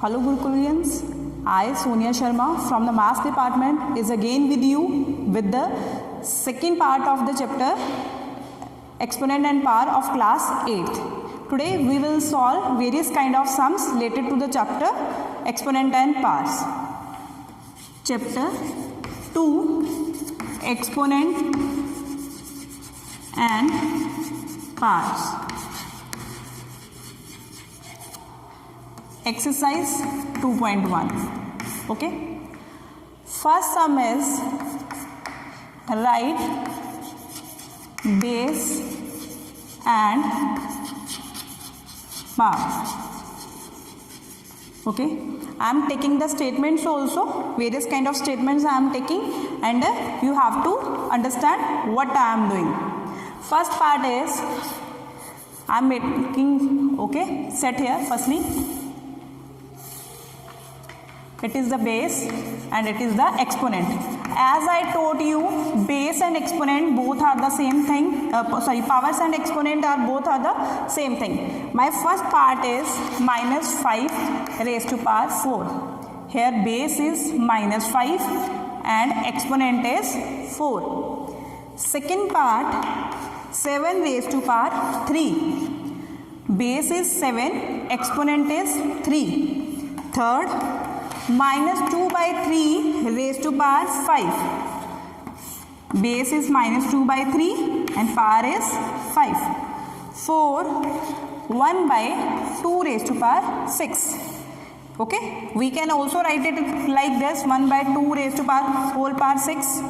Hello Gurukulians, I Sonia Sharma from the Maths Department is again with you with the second part of the chapter Exponent and Power of class 8th. Today we will solve various kind of sums related to the chapter Exponent and Powers. Chapter 2 Exponent and Powers. Exercise 2.1. Okay. First sum is write base and power. Okay. I am taking the statements also, various kind of statements I am taking, and you have to understand what I am doing. First part is I am making, okay, set here firstly. It is the base and it is the exponent. As I told you, base and exponent both are the same thing. Powers and exponent are both are the same thing. My first part is minus 5 raised to power 4. Here base is minus 5 and exponent is 4. Second part 7 raised to power 3. Base is 7, exponent is 3. Third, minus 2 by 3 raised to power 5. Base is minus 2 by 3 and power is 5. 4, 1 by 2 raised to power 6. Okay, we can also write it like this, 1 by 2 raised to power whole power 6.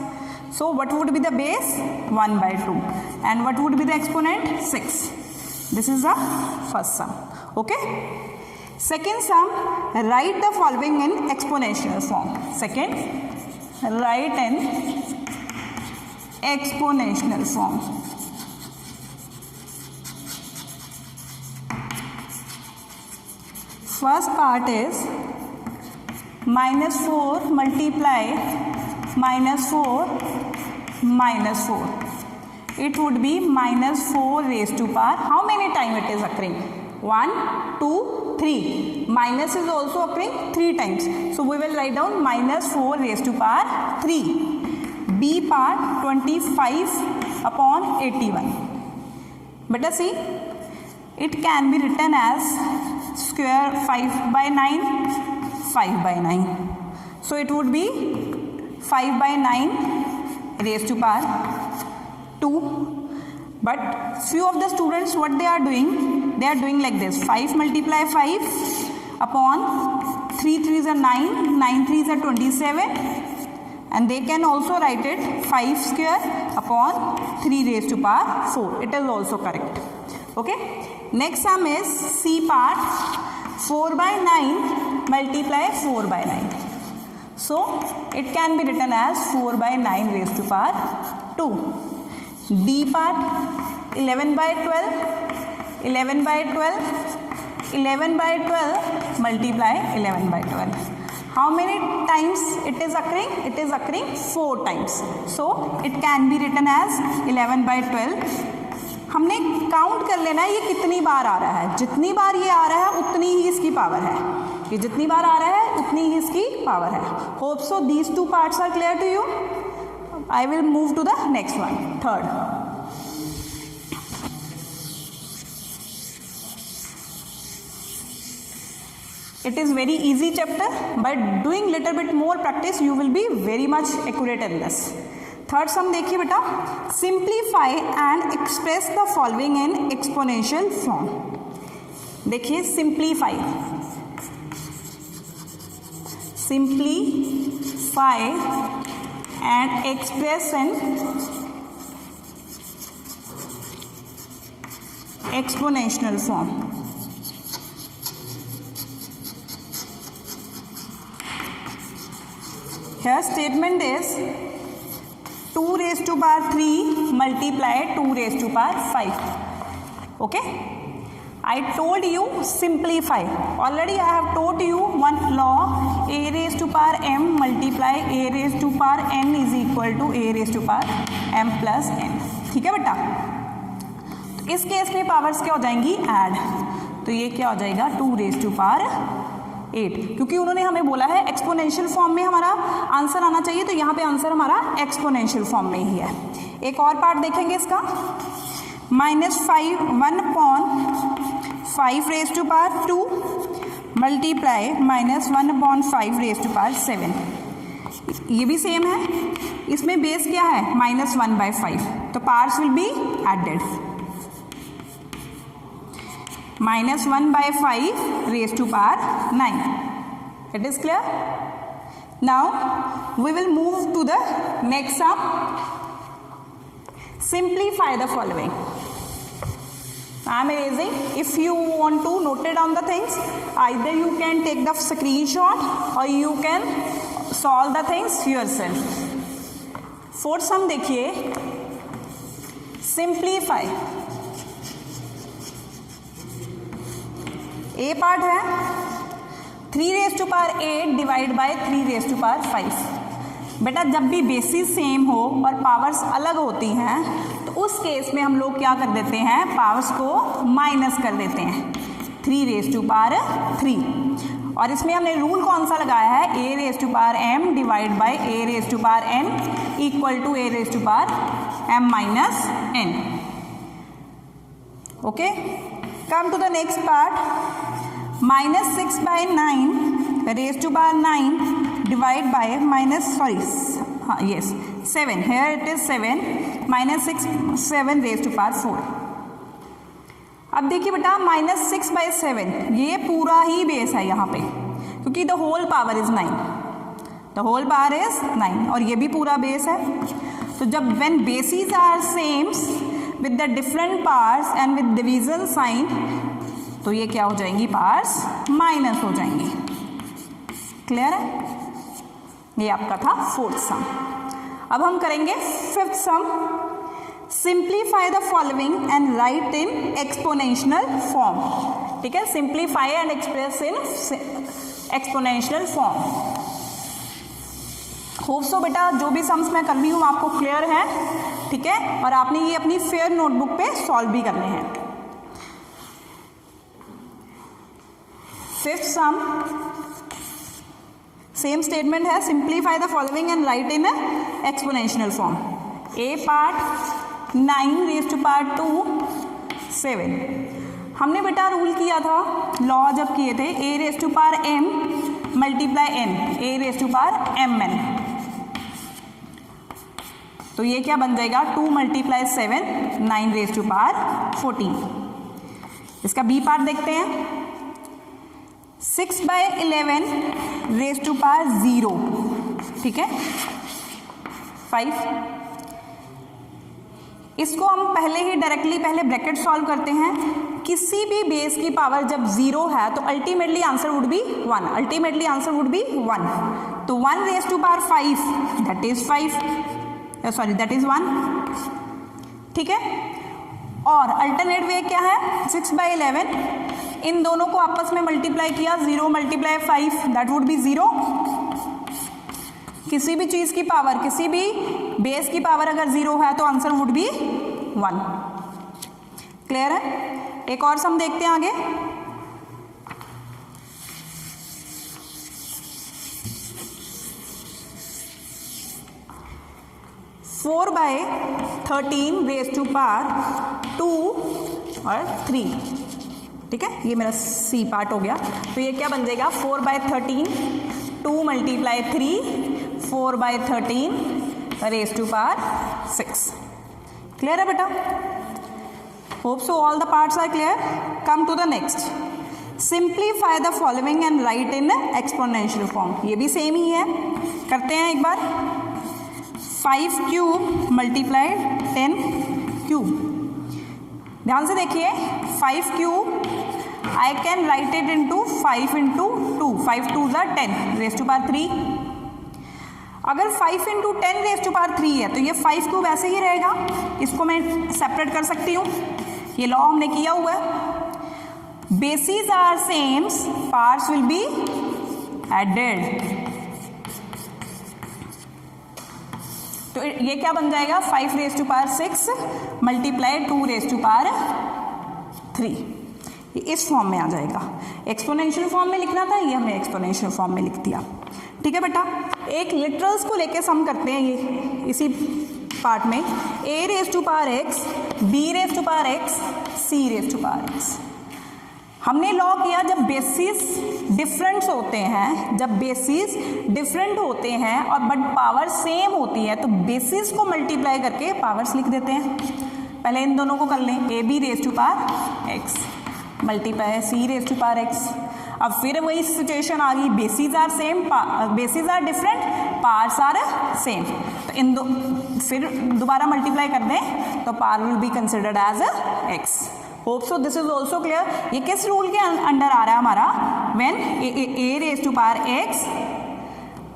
So what would be the base? 1 by 2. And what would be the exponent? 6. This is the first sum. Okay. Second sum, write the following in exponential form. Second, write in exponential form. First part is minus 4 multiply minus 4 minus 4. It would be minus 4 raised to power. How many times it is occurring? 1, 2, 3. Minus is also occurring 3 times. So we will write down minus 4 raised to power 3. B part 25 upon 81. But see, it can be written as square 5 by 9, 5 by 9. So it would be 5 by 9 raised to power 2. But few of the students, what they are doing like this. 5 multiply 5 upon 3 3s are 9, 9 3s are 27. And they can also write it 5 square upon 3 raised to power 4. It is also correct. Okay. Next sum is C part 4 by 9 multiply 4 by 9. So it can be written as 4 by 9 raised to power 2. D part 11 by 12, 11 by 12, 11 by 12 multiply 11 by 12. How many times it is occurring? It is occurring 4 times. So it can be written as 11 by 12. हमने count कर लेना है ये कितनी बार आ रहा है. जितनी बार ये आ रहा है उतनी ही इसकी पावर है. ये जितनी बार आ रहा है उतनी ही इसकी पावर है. Hope so these two parts are clear to you. I will move to the next one. Third. It is very easy chapter, but doing little bit more practice you will be very much accurate in this. Third sum देखिए बेटा, simplify and express the following in exponential form. देखिए simplify and express in exponential form. Here statement is 2 raised to power 3 multiply 2 raised to power 5. Okay. I told you simplify. Already I have told you one law, a raised to power m multiply a raised to power n is equal to a raised to power m plus n. ठीक है बेटा. तो इस case में powers क्या हो जाएंगी? Add. तो ये क्या हो जाएगा 2 रेज टू पावर 8, क्योंकि उन्होंने हमें बोला है एक्सपोनेंशियल फॉर्म में हमारा आंसर आना चाहिए, तो यहाँ पे आंसर हमारा एक्सपोनेंशियल फॉर्म में ही है। एक और पार्ट देखेंगे इसका, -5 1/5 raise to power 2 multiply -1/5 raise to power 7। ये भी सेम है, इसमें बेस क्या है -1/5, तो parts will be added. -1/5 raised to power 9. It is clear? Now we will move to the next sum. Simplify the following. I am erasing. If you want to note it down the things, either you can take the screenshot or you can solve the things yourself. Fourth sum देखिए, simplify. A part है 3 raise to power 8 divide by 3 raise to power 5। बेटा जब भी basis same हो और powers अलग होती हैं तो उस केस में हम लोग क्या कर देते हैं, पावर्स को माइनस कर देते हैं, 3 रेज़ टू पावर 3। और इसमें हमने रूल कौन सा लगाया है, A raise to power m divide by A raise to power n equal to A raise to power m minus n। Okay, come to the next part, -6/9 raised to power 9 divide by -7, here it is 7 -7 raised to power 4। अब देखिए बेटा -6/7 ये पूरा ही base है यहाँ पे, क्योंकि the whole power is 9, the whole power is 9 और ये भी पूरा बेस है। तो जब when bases are sames with the different parts and with division sign, तो ये क्या हो जाएंगी, पार्ट्स माइनस हो जाएंगी। क्लियर है? ये आपका था फोर्थ सम। अब हम करेंगे fifth some, simplify the following and write in exponential form. ठीक है, simplify and express in exponential form. Hope so बेटा जो भी सम्स मैं कर रही हूँ आपको क्लियर है, ठीक है, और आपने ये अपनी फेयर नोटबुक पे सॉल्व भी करने हैं। फिफ्थ सम सेम स्टेटमेंट है, simplify the following and write in exponential form. A part 9 raise to power 2 7। हमने बेटा रूल किया था, लॉ जब किए थे, A raise to power m multiply n, A raise to power mn। तो ये क्या बन जाएगा, 2 × 7 9 रेज़ टू पावर 14। इसका बी पार्ट देखते हैं, 6/11 रेज़ टू पावर 0। ठीक है, 5। इसको हम पहले ही डायरेक्टली पहले ब्रैकेट सॉल्व करते हैं। किसी भी बेस की पावर जब 0 है तो ultimately answer would be 1, ultimately answer would be 1। तो 1 raise to power 5 that is 5, sorry that is 1। ठीक है, और अल्टरनेट वे क्या है, 6/11 इन दोनों को आपस में मल्टीप्लाई किया, 0 × 5 दैट वुड बी 0। किसी भी चीज की पावर, किसी भी बेस की पावर अगर 0 है तो आंसर वुड बी 1। क्लियर है? एक और सम देखते हैं आगे। Four by 13 raise to power 2 और 3। ठीक है, ये मेरा सी पार्ट हो गया। तो ये क्या बन जाएगा, 4/13 2 × 3 4/13 रेज़ टू पावर 6। क्लियर है बेटा? Hope so all the parts are clear. Come to the next, simplify the following and write in exponential form. ये भी सेम ही है, करते हैं एक बार। 5³ × 10³ ध्यान से देखिए, 5³ I can write it into 5 × 2, 5 2 = 10 raise to power 3। अगर 5 × 10 रेज़ टू पावर 3 है तो ये 5³ ऐसे ही रहेगा, इसको मैं सेपरेट कर सकती हूँ, ये लॉ हमने किया हुआ है। Bases are sames, parts will be added. तो ये क्या बन जाएगा, 5 raise to power 6 × 2 raise to power 3। ये इस फॉर्म में आ जाएगा। एक्सपोनेंशियल फॉर्म में लिखना था, ये हमने एक्सपोनेंशियल फॉर्म में लिख दिया। ठीक है बेटा, एक लिटरल्स को लेके सम करते हैं ये इसी पार्ट में। a raise to power x, b raise to power x, c raise to power x। हमने लॉ किया जब बेसिस डिफरेंट होते हैं, जब बेसिस डिफरेंट होते हैं और बट पावर सेम होती है तो बेसिस को मल्टीप्लाई करके पावर्स लिख देते हैं। पहले इन दोनों को कर लें, A B raise to power x multiply C raise to power x। अब फिर वही सिचुएशन आ गई, bases are same, bases are different, powers are same, तो इन दो फिर दोबारा मल्टीप्लाई कर दें तो power will be considered as x। Hope so this is also clear. ये किस रूल के अंडर आ रहा है हमारा, when a raise to power x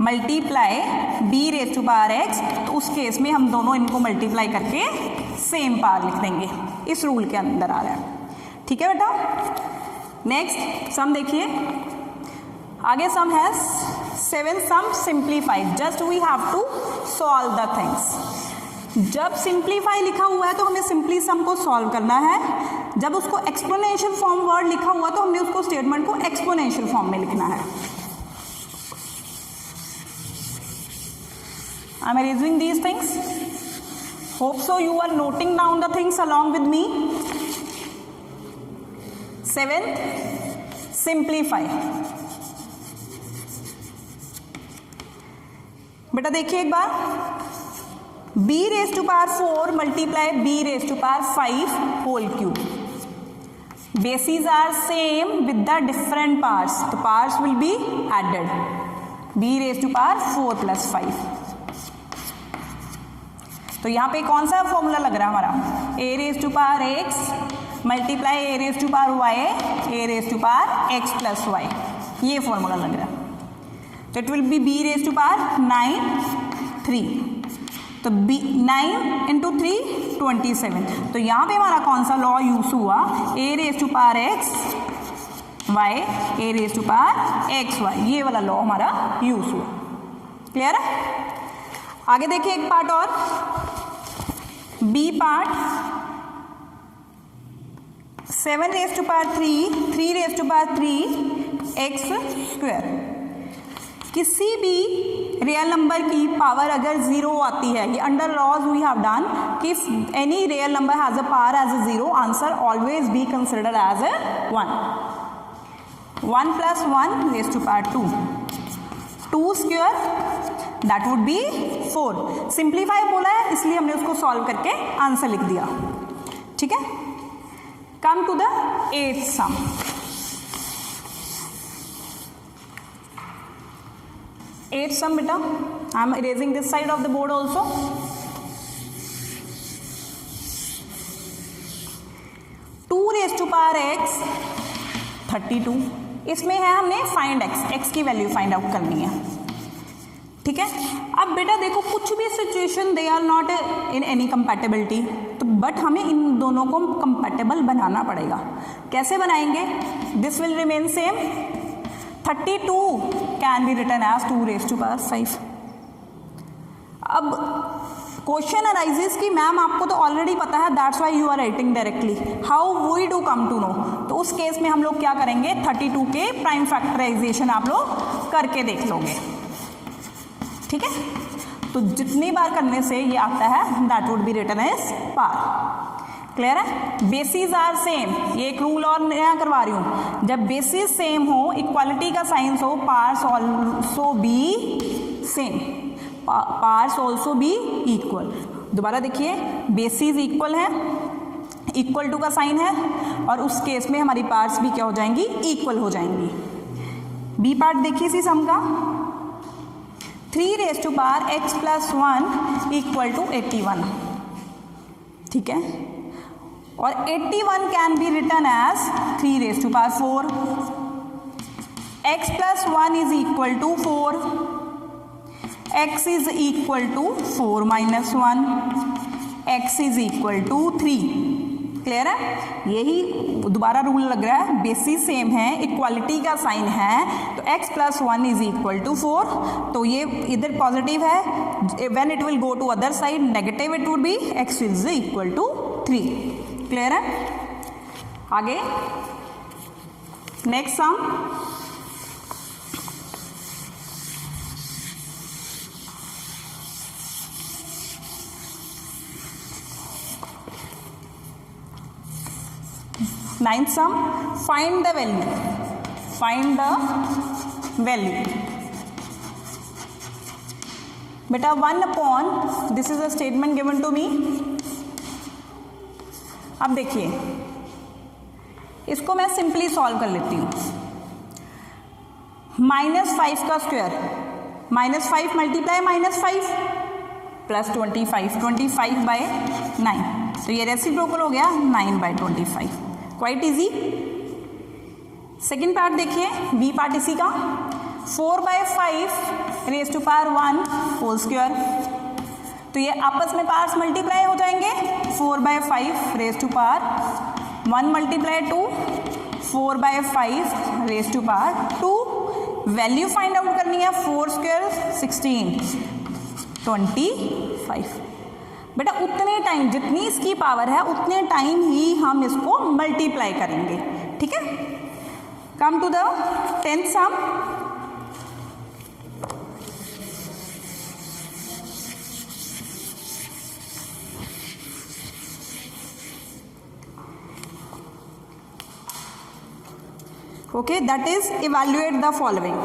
multiply b raise to power x, तो उस केस में हम दोनों इनको मल्टीप्लाई करके सेम पावर लिख देंगे, इस रूल के अंदर आ रहा है। ठीक है बेटा, नेक्स्ट सम देखिए, आगे सम है 7 sum simplified, just we have to solve the things. जब सिंप्लीफाई लिखा हुआ है तो हमें सिंपली सम को सॉल्व करना है, जब उसको एक्सपोनेंशियल फॉर्म वर्ड लिखा हुआ तो हमने उसको स्टेटमेंट को एक्सपोनेंशियल फॉर्म में लिखना है। I am arranging these things, hope so you are noting down the things along with me. 7th simplify. बेटा देखिए एक बार, b raise to power 4 multiply b raise to power 5 whole cube. Bases are same with the different parts, तो parts will be added, b raise to power 4 plus 5। तो यहाँ पे कौन सा फॉर्मूला लग रहा है हमारा, a raise to power x multiply a raise to power y, a raise to power x plus y, ये फॉर्मूला लग रहा है। तो it will be b raise to power 9 3, तो b 9 इंटू 3 27। तो यहाँ पे हमारा कौन सा लॉ यूज हुआ, a raise to power x y, a raise to power x y, ये वाला लॉ हमारा यूज हुआ। क्लियर है? आगे देखिए एक पार्ट और, b part 7 raise to power 3, 3 raise to power 3 x square. किसी भी रियल नंबर की पावर अगर 0 आती है, ये under laws we have done कि any real number has a power as a 0, answer always be considered as a 1। 1 plus 1 raise to power 2, 2 square that would be 4। Simplify बोला है इसलिए हमने उसको सॉल्व करके आंसर लिख दिया। ठीक है, come to the 8th sum। 8th sum बेटा, I am erasing this side of the board also। 2 raise to power x 32, इसमें है हमने फाइंड x की वैल्यू फाइंड आउट करनी है। ठीक है, अब बेटा देखो कुछ भी situation they are not in any compatibility, तो बट हमें इन दोनों को कंपैटिबल बनाना पड़ेगा। कैसे बनाएंगे, this will remain same. 32 can be written as 2 raise to power 5। अब क्वेश्चन अराइजेस कि मैम आपको तो ऑलरेडी पता है, that's why you are writing directly, how we do come to know. तो उस केस में हम लोग क्या करेंगे, 32 के प्राइम फैक्टराइजेशन आप लोग करके देख लोगे। ठीक है, तो जितनी बार करने से ये आता है that would be written as power. Clear है? बेसिस आर सेम, ये एक रूल और नया करवा रही हूँ, जब बेसिस सेम हो, इक्वालिटी का साइंस हो, parts also be same, parts also be equal. दोबारा देखिए, बेसिस इक्वल है, इक्वल टू का साइन है, और उस केस में हमारी पार्ट्स भी क्या हो जाएंगी, इक्वल हो जाएंगी। बी पार्ट देखिए इसी सम का, 3 raise to power x plus 1 equal to 81। ठीक है, और 81 can be written as 3 raise to power 4, x plus 1 is equal to 4, x is equal to 4 minus 1, x is equal to 3। Clear है? यही दोबारा rule लग रहा है, बेसिस सेम है, इक्वालिटी का साइन है, तो x plus 1 is equal to 4, तो ये इधर पॉजिटिव है, when it will go to other side negative it would be x is equal to 3। Clear है? आगे next sum, ninth sum, find the value, find the value. बेटा 1 upon, this is a statement given to me. अब देखिए इसको मैं simply solve कर लेती हूँ। -5 का स्क्वायर, -5 मल्टीप्लाई -5 प्लस 25, 25 बाय 9, तो ये रेसिप्रोकल हो गया 9/25, क्वाइट इजी। सेकेंड पार्ट देखिए, बी पार्ट इसी का, 4/5 raise to power 1 whole square, तो ये आपस में पार्ट्स मल्टीप्लाई हो जाएंगे। 4/5 raise to power 1 multiply 2, 4/5 raise to power 2। Value find out करनी है, 4 स्क्वायर 16, 25। बेटा उतने टाइम जितनी इसकी पावर है उतने टाइम ही हम इसको मल्टीप्लाई करेंगे, ठीक है। Come to the 10th sum, okay, that is evaluate the following,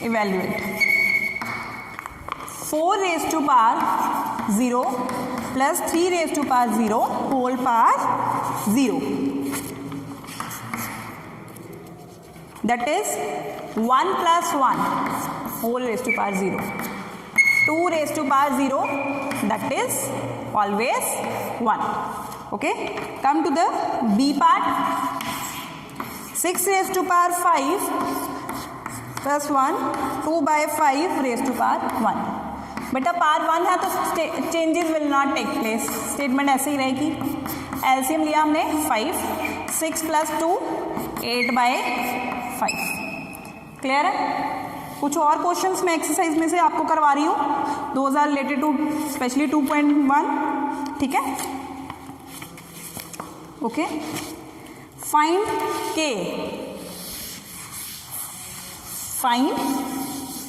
evaluate 4 raised to power 0 plus 3 raised to power 0 whole power 0, that is 1 plus 1 whole raised to power 0, 2 raised to power 0, that is always 1, okay. Come to the B part, 6 raised to power 5 plus 1, 2/5 raised to power 1। बेटा power 1 है तो changes will not take place, statement ऐसे ही रहेगी। LCM लिया हमने 5, 6 plus 2 8/5, clear है। कुछ और क्वेश्चंस मैं एक्सरसाइज में से आपको करवा रही हूँ, 2000 रिलेटेड टू स्पेशली 2.1, ठीक है, ओके। फाइंड के, फाइंड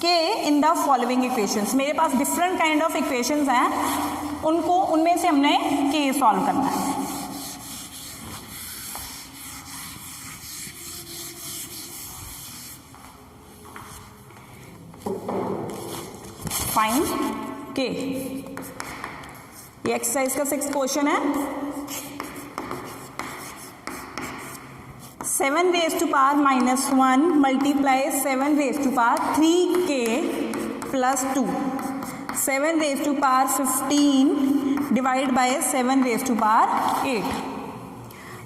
के इन द फॉलोइंग इक्वेशंस। मेरे पास डिफरेंट काइंड ऑफ इक्वेशंस हैं, उनको उनमें से हमने के सॉल्व करना है। फाइंड के, ये एक्सरसाइज का 6th क्वेश्चन है। 7 raised to power -1 multiply 7 raised to power 3k plus 2, 7 raised to power 15 divide by 7 raised to power 8।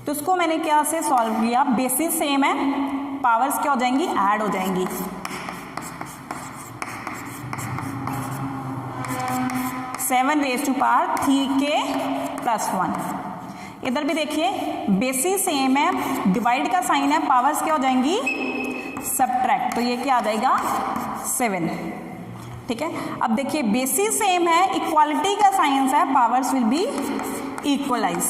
तो इसको मैंने क्या से सॉल्व किया, बेसिस सेम है, पावर्स क्या हो जाएंगी, ऐड हो जाएंगी। Seven raise to power 3k plus 1। इधर भी देखिए बेसिस सेम है, डिवाइड का साइन है, पावर्स क्या हो जाएंगी, सबट्रैक्ट, तो ये क्या आ जाएगा 7, ठीक है। अब देखिए बेसिस सेम है, इक्वालिटी का साइन है, powers will be equalize.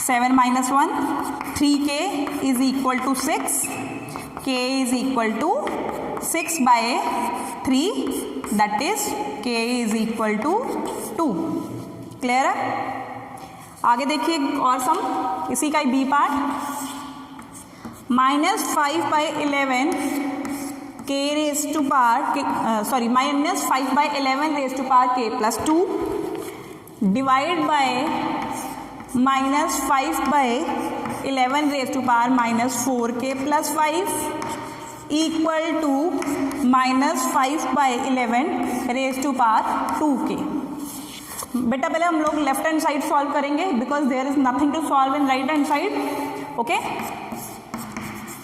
Seven minus 1, 3k is equal to 6, k is equal to 6/3, that is k is equal to 2, clear है। आगे देखिए और सम, इसी का B part, -5/11 k raise to power sorry -5/11 raise to power k plus 2 divide by -5/11 raise to power -4k plus 5 equal to -5/11 raise to power 2k। बेटा पहले हम लोग लेफ्ट हैंड साइड सॉल्व करेंगे, because there is nothing to solve in right hand side, okay.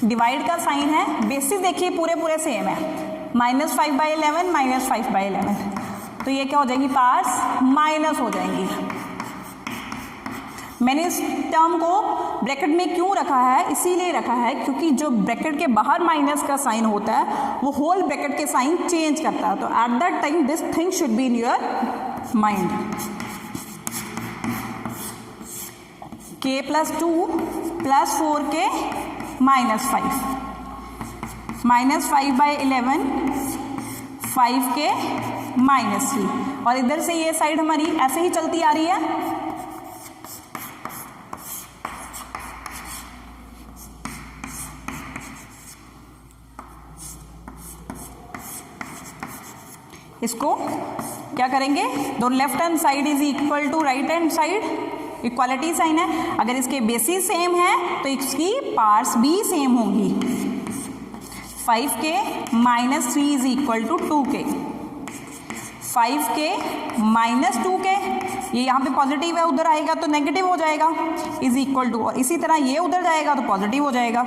Divide का sign है, basis देखिए पूरे पूरे सेम है, -5/11 -5/11, तो ये क्या हो जाएंगी, पावर्स माइनस हो जाएंगी। मैंने इस टर्म को ब्रैकेट में क्यों रखा है, इसीलिए रखा है क्योंकि जो ब्रैकेट के बाहर माइनस का साइन होता है वो होल ब्रैकेट के साइन चेंज करता है, तो at that time this thing should be in your mind. k + 2 + 4k -5 -5/11 5k -3। और इधर से ये साइड हमारी ऐसे ही चलती आ रही है, इसको क्या करेंगे, दोनों left hand side is equal to right hand side, equality sign है। अगर इसके बेसिस सेम है तो इसकी पार्ट्स भी सेम होंगी। 5k -3 is equal to 2k, 5k - 2k, ये यहाँ पे पॉजिटिव है, उधर आएगा तो नेगेटिव हो जाएगा, इज इक्वल टू, और इसी तरह ये उधर जाएगा तो पॉजिटिव हो जाएगा।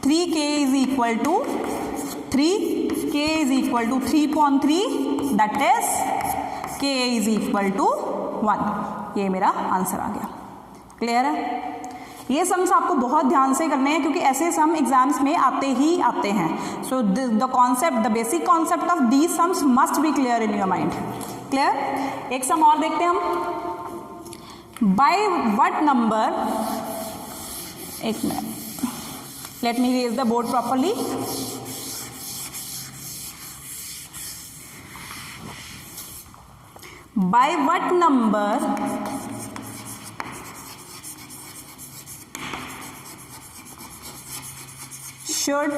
3k is equal to 3k is equal to 3/3, that is k is equal to 1। ये मेरा आंसर आ गया। क्लियर है? ये सम्स आपको बहुत ध्यान से करने हैं क्योंकि ऐसे सम एग्जाम्स में आते ही आते हैं। So the concept, the basic concept of these sums must be clear in your mind. Clear? एक सम और देखते हैं हम। बाय व्हाट नंबर, एक minute, let me raise the board properly. By what number should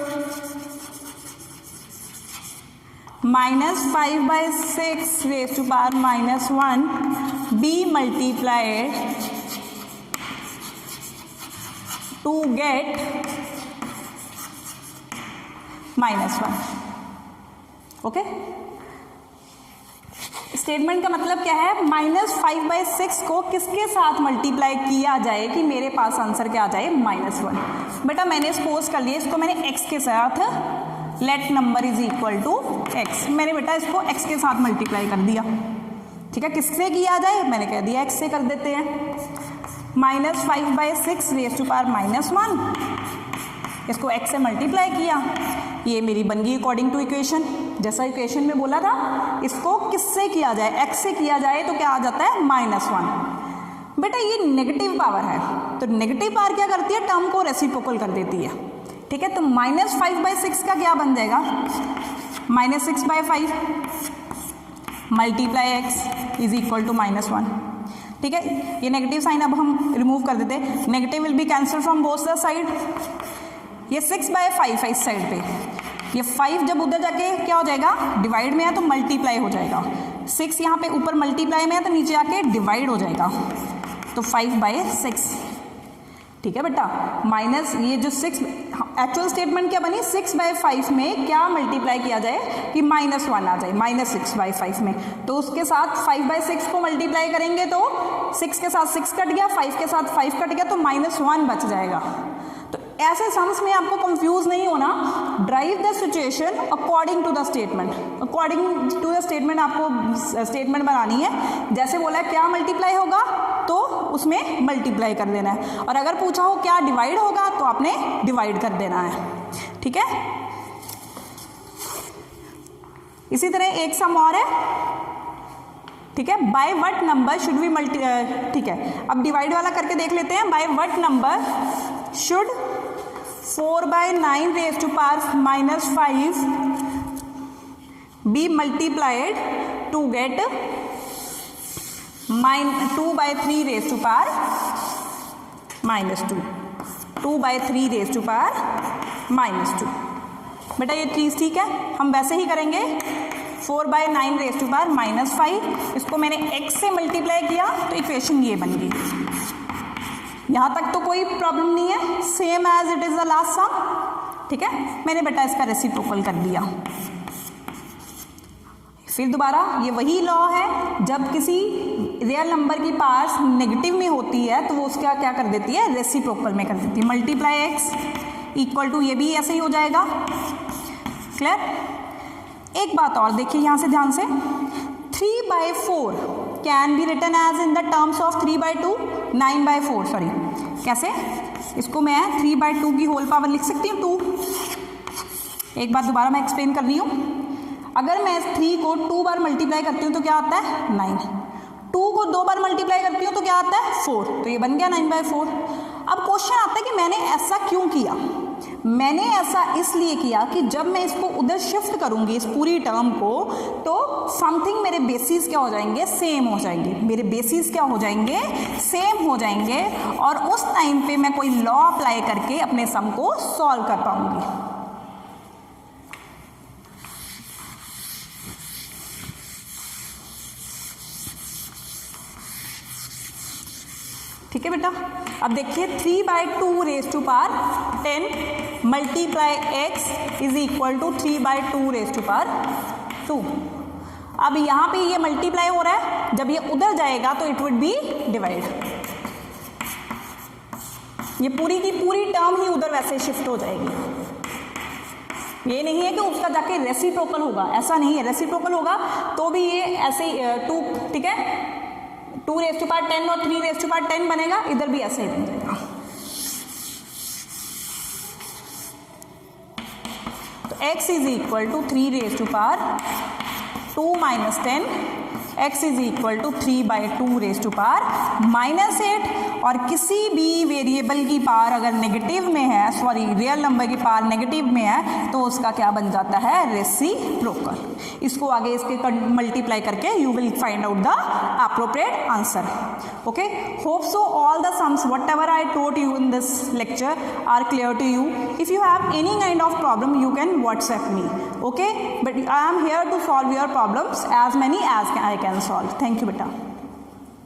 -5/6 raised to power -1 be multiplied to get -1? Okay, statement का मतलब क्या है, -5/6 को किसके साथ मल्टीप्लाई किया जाए कि मेरे पास आंसर क्या आ जाए, -1। बेटा मैंने सपोज कर लिया इसको मैंने x के साथ, let number is equal to x, मैंने बेटा इसको x के साथ मल्टीप्लाई कर दिया। ठीक है, किससे किया जाए, मैंने कह दिया x से कर देते हैं। -5/6 रेज़ टू पावर -1, इसको x से मल्टीप्लाई किया, ये मेरी बन गई अकॉर्डिंग टू इक्वेशन। जैसा इक्वेशन में बोला था, इसको किससे किया जाए, x से किया जाए तो क्या आ जाता है, -1। बेटा ये नेगेटिव पावर है, तो नेगेटिव पावर क्या करती है, टर्म को रेसिप्रोकल कर देती है। ठीक है, तो -5/6 का क्या बन जाएगा, -6/5 multiply x is equal to -1। ठीक है, ये नेगेटिव साइन अब हम रिमूव कर देते हैं, negative will be cancel from both the side. ये 6/5 है इस साइड पे, ये 5 जब उधर जाके क्या हो जाएगा, डिवाइड में है तो मल्टीप्लाई हो जाएगा। 6 यहाँ पे ऊपर मल्टीप्लाई में है तो नीचे आके डिवाइड हो जाएगा, तो 5/6। ठीक है बेटा, माइनस ये जो 6, एक्चुअल स्टेटमेंट क्या बनी, 6/5 में क्या मल्टीप्लाई किया जाए कि -1 आ जाए, -6/5 में, तो उसके साथ 5/6 को मल्टीप्लाई करेंगे तो 6 के साथ 6 कट गया, 5 के साथ 5 कट गया, तो -1 बच जाएगा। तो ऐसे सम्स में आपको कंफ्यूज नहीं होना, drive the situation according to the statement, according to the statement आपको स्टेटमेंट बनानी है। जैसे बोला है क्या मल्टीप्लाई होगा तो उसमें मल्टीप्लाई कर देना है, और अगर पूछा हो क्या डिवाइड होगा तो आपने डिवाइड कर देना है। ठीक है, इसी तरह एक सम और है। ठीक है, by what number should we ठीक है, अब डिवाइड वाला करके देख लेते हैं। By what number should 4/9 raise to power -5 be multiplied to get 2/3 raised to power -2, 2/3 raised to power -2। बेटा ये चीज़ ठीक है, हम वैसे ही करेंगे। 4/9 रेज़ टू पावर -5, इसको मैंने x से मल्टीप्लाई किया तो इक्वेशन ये बन गई। यहाँ तक तो कोई प्रॉब्लम नहीं है, same as it is the last sum. ठीक है, मैंने बेटा इसका रेसिप्रोकल कर दिया। फिर दोबारा ये वही लॉ है, जब किसी रियल नंबर की पावर्स नेगेटिव में होती है तो वो उसका क्या कर देती है, रेसिप्रोकल में कर देती है। मल्टीप्लाई एक्स इक्वल टू, ये भी ऐसे ही हो जाएगा। क्लियर? एक बात और देखिए यहाँ से ध्यान से, 3/4 can be written as in the terms of 3/2, 9/4, sorry कैसे, इसको मैं 3/2 की होल पावर लिख सकती हूँ 2। एक बात दोबारा मैं एक्सप्लेन कर रही हूँ, अगर मैं 3 को 2 बार मल्टीप्लाई करती हूँ तो क्या आता है 9, 2 को 2 बार मल्टीप्लाई करती हूँ तो क्या आता है 4, तो ये बन गया 9/4। अब क्वेश्चन आता है कि मैंने ऐसा क्यों किया। मैंने ऐसा इसलिए किया कि जब मैं इसको उधर शिफ्ट करूंगी इस पूरी टर्म को, तो समथिंग मेरे बेसिस क्या हो जाएंगे, सेम हो जाएंगे, मेरे बेसिस क्या हो जाएंगे, सेम हो जाएंगे, और उस टाइम पे मैं कोई लॉ अप्लाई करके अपने सम को सॉल्व कर पाऊंगी। ठीक है बेटा। अब देखिए 3/2 raise to power 10 multiply x is equal to 3/2 raise to power 2। अब यहाँ पे ये मल्टीप्लाई हो रहा है, जब ये उधर जाएगा तो इट वुड बी डिवाइड। ये पूरी की पूरी टर्म ही उधर वैसे शिफ्ट हो जाएगी। ये नहीं है कि उसका जाके रेसिप्रोकल होगा, ऐसा नहीं है। रेसिप्रोकल होगा तो भी ये ऐसे 2, ठीक है, 2 रेज़ टू पावर 10 और 3 रेज़ टू पावर 10 बनेगा, इधर भी ऐसे ही बन जाएगा। तो x is equal to 3 raise to power 2 minus 10, x is equal to 3/2 raise to power -8। और किसी भी वेरिएबल की पावर अगर नेगेटिव में है, सॉरी रियल नंबर की पावर नेगेटिव में है, तो उसका क्या बन जाता है, रेसिप्रोकल। इसको आगे इसके मल्टीप्लाई करके you will find out the appropriate answer. Okay, hope so all the sums whatever I taught you in this lecture are clear to you. If you have any kind of problem you can WhatsApp me. Okay, but I am here to solve your problems as many as I can solve. Thank you beta.